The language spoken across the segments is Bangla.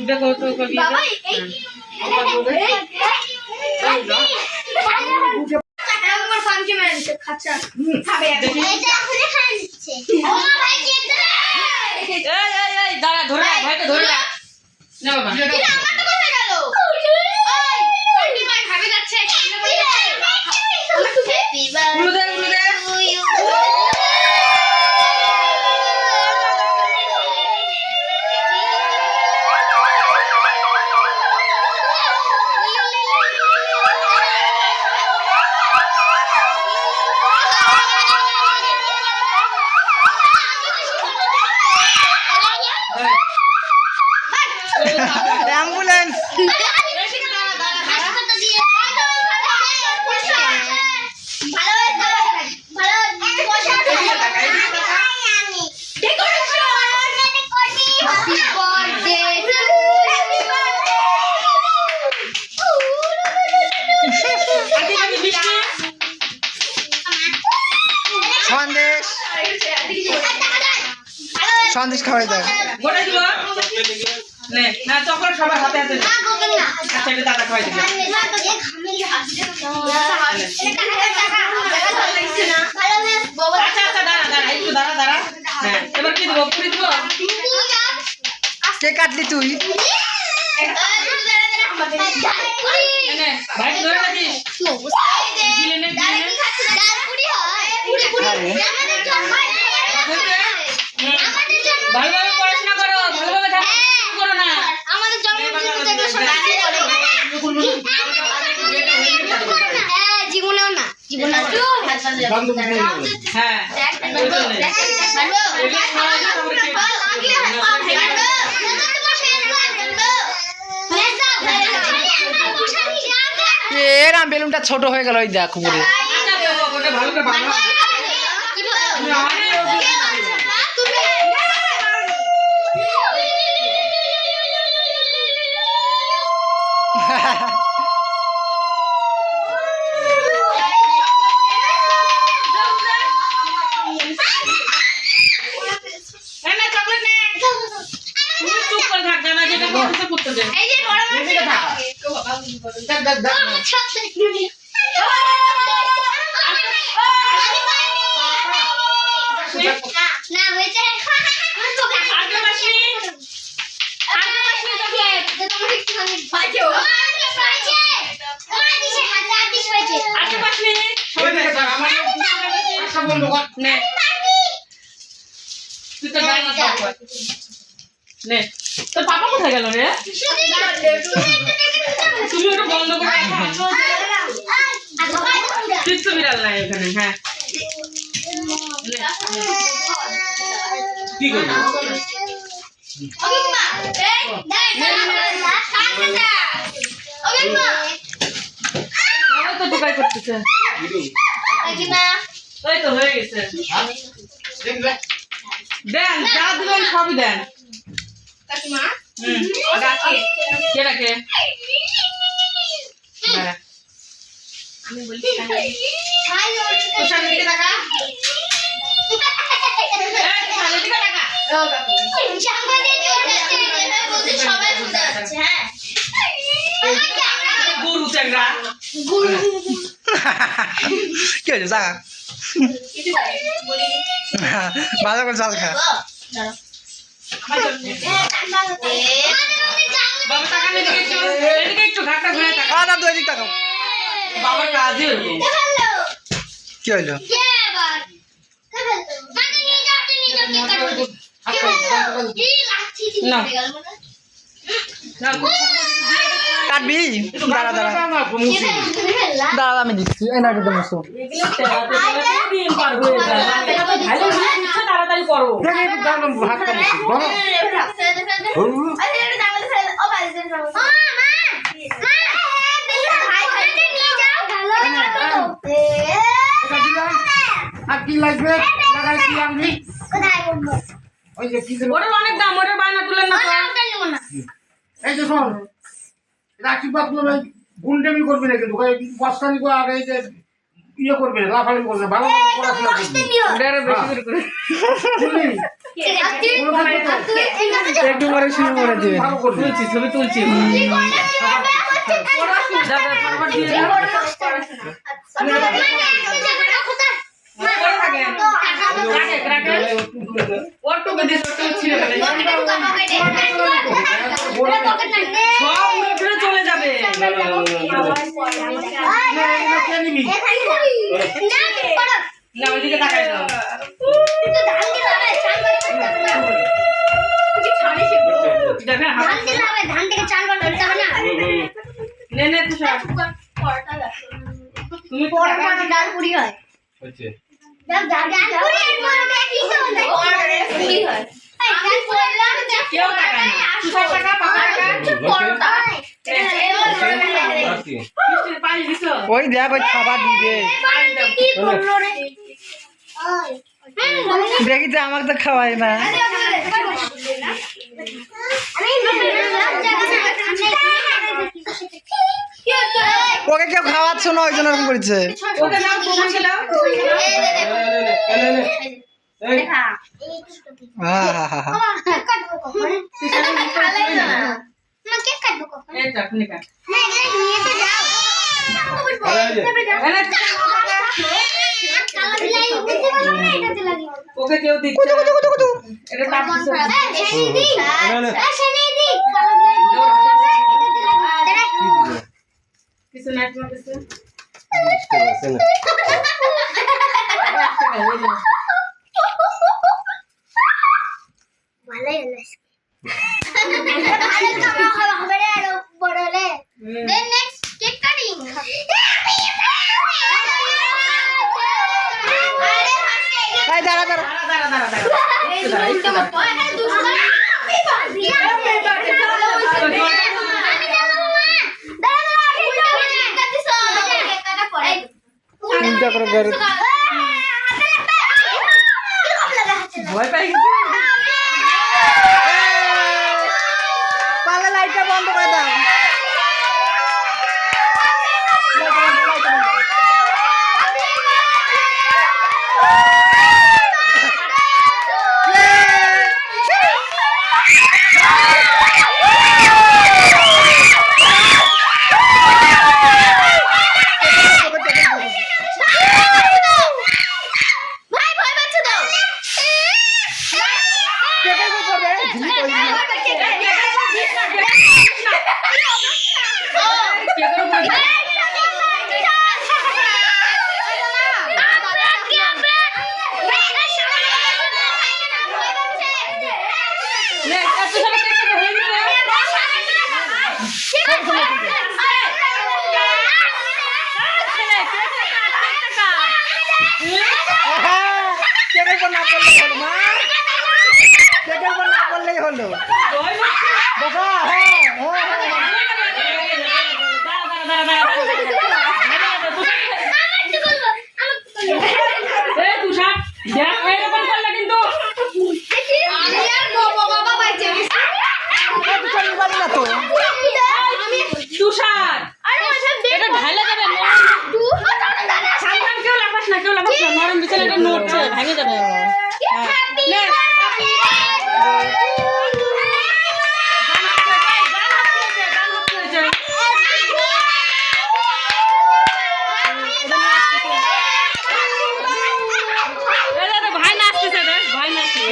देखो तो कभी बाबा আমার ফাংশন মানে খাচ্ছা খাবে এটা এখনই খান দিচ্ছে ও ভাই কেক দে এই দাঁড়া ধরে রাখ ভাইকে ধরে রাখ না বাবা এটা আমার তো কোথায় গেল ওই কোটি ভাই খাবে যাচ্ছে সামনে বসে আমার তো হ্যাপি গুলো দে অ্যাম্বুলেন্স সন্দেশ সন্দেশ খাওয়াই দেয় গোটা দিব নে না চকলেট সবার হাতে হাতে আচ্ছা এটা দাদা খাওয়াই দিবে আচ্ছা আচ্ছা দাঁড়া একটু দাঁড়া হ্যাঁ এবার কি দেবো পুরি দিব কে কাটলি তুই এনে ভাই ধরে রাখিস দিলে নে ভালোভাবে পড়াশোনা করো ভালোভাবে করো না আমাদের জন্মদিন থেকে জীবনেও না জীবনে হ্যাঁ এরাম বেলুনটা ছোট হয়ে গেল ওই দেখ উপরে ভালো করে বানাও না হয়েছে তোর পাপা কোথায় গেল রে তুমি ওটা বন্ধ করে কিচ্ছু বিড়াল নাই ওখানে হ্যাঁ কি করবি তো টোকাই করতেছে ওই তো হয়ে গেছে দেন যা দিবেন সবই দেন কে রাখে আমি বলছি দিকে টাকা সবাই বুঝতে পারছে হ্যাঁ গরু চ্যাংরা কি হয়েছে যা ভালো করে চাল খা বাবা টাকা নিয়ে এদিকে একটু ঘাটটা ঘুরে টাকা দাদু এদিক তাকাও বাবার কাজই হলো কি হইলো কাটবি দাঁড়া দাঁড়া আমি দিচ্ছি এনাকে তো মসু তাড়াতাড়ি করো আর কি লাগবে লাগাই কি আমি ওই যে কি ওটার অনেক দাম ওটার বায়না তুলেন না এই যে শোন রাখি বাবু গুন্ডেমি করবি না কিন্তু বস্তা নিব আর এই যে ইয়ে করবে লাফালাফি করবে ভালো পড়াশোনা করবি বেশি করে একটু পরে শুরু করে দিবে ভালো করবি তুলছি ছবি তুলছি দাদা ফরওয়ার্ড দিয়ে দাও পড়ে থাকে রাখে ওর টুকে দিস ওর টুকে ছিঁড়ে ফেলে সব উড়ে ফিরে চলে যাবে কে নিবি না ওইদিকে তাকাই দাও দেখেন হাত নে নে তুষার তুমি কেউ তাকায় না তুষার টাকা পাকা মিষ্টির পানি দিছো ওই দেখ ওই খাবার দিবে দেখি যে আমাকে তো খাওয়াই না ওকে কেউ খাওয়াচ্ছ না ওই জন্য ওরকম করেছে ওকে নাও তোমাকে দাও এই দেখ নিকা ওকে কেউ দিচ্ছে এটা তাপ দিছে কিছু নাই তোমার কাছে এই দাঁড়া দাঁড়া চিন্তা করে বের ভয় পাই গেছে পালা লাইটটা বন্ধ করে দাও না বললেই হলো বাবা তুষার এটা ঢাইলা যাবে সাবধান কেউ লাফাস না নরম বিছানাটা নড়ছে ভেঙে যাবে ভাই নাচতেছে ভাই নাচছে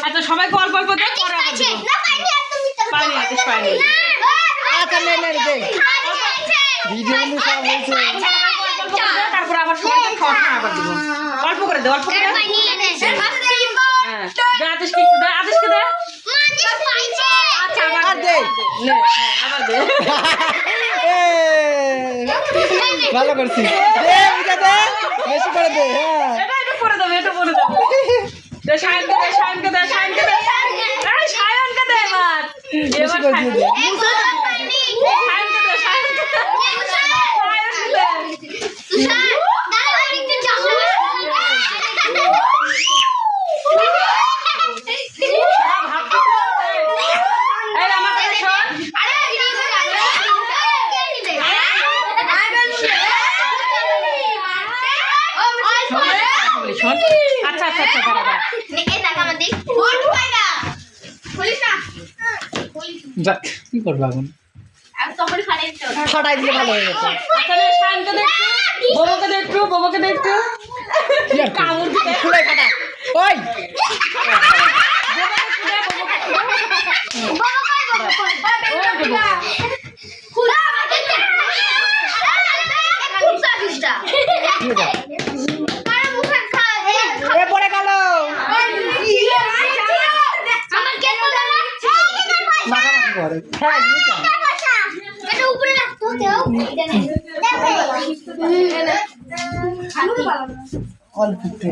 আচ্ছা সবাই অল্প অল্প দেখ পরে আবার দিব পানি আতিস পানি আচ্ছা নে নে দে ভিডিও কিন্তু সব হয়েছে তারপর আবার সবাইকে খাওয়া আবার দিব অল্প করে দে অল্প করে হ্যাঁ দে আতিশকে দে আতিশকে দে আচ্ছা আবার দে নে আবার দে ভালো করছি দে এটা দে বেশি করে দে হ্যাঁ এটা পরে দেব এটা পরে দেব দে শায়নকে দে শায়নকে দে শায়নকে দে এই শায়নকে দে এবার বেশি করে দিয়ে দে শায়নকে দে শায়নকে দে শোন আচ্ছা আচ্ছা আচ্ছা দাঁড়া দাঁড়া এই টাকা আমার দিক ও ঢুকাই না খুলিস না যাক কি করবো এখন আর তখন ফাড়াই তো ফাটাই দিলে ভালো হয়ে যেত আচ্ছা রে শায়নকে দেখতো বোমাকে দেখতো কি আর কামড় দিতে খুলে ফাটা ওই বাবা কই বাবা খুলা আমাকে খুলসা খুলসা কি হলো? কার মুখে খা এ পড়ে গেল আমার কেন বলা মাখামাখি করে হ্যাঁ বুঝলাম এটা উপরে রাখতো দেও এটা নেই অল্প একটু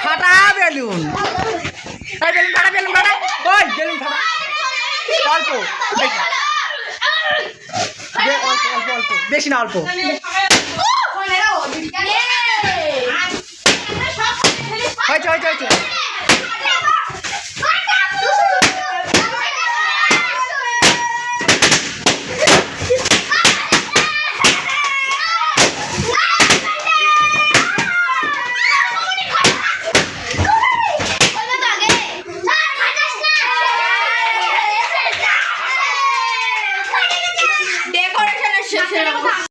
ফাটা বেলুন এই বেলুন ফাটা ওই বেলুন ফাটা অল্প অল্প বেশি না অল্প হয়েছে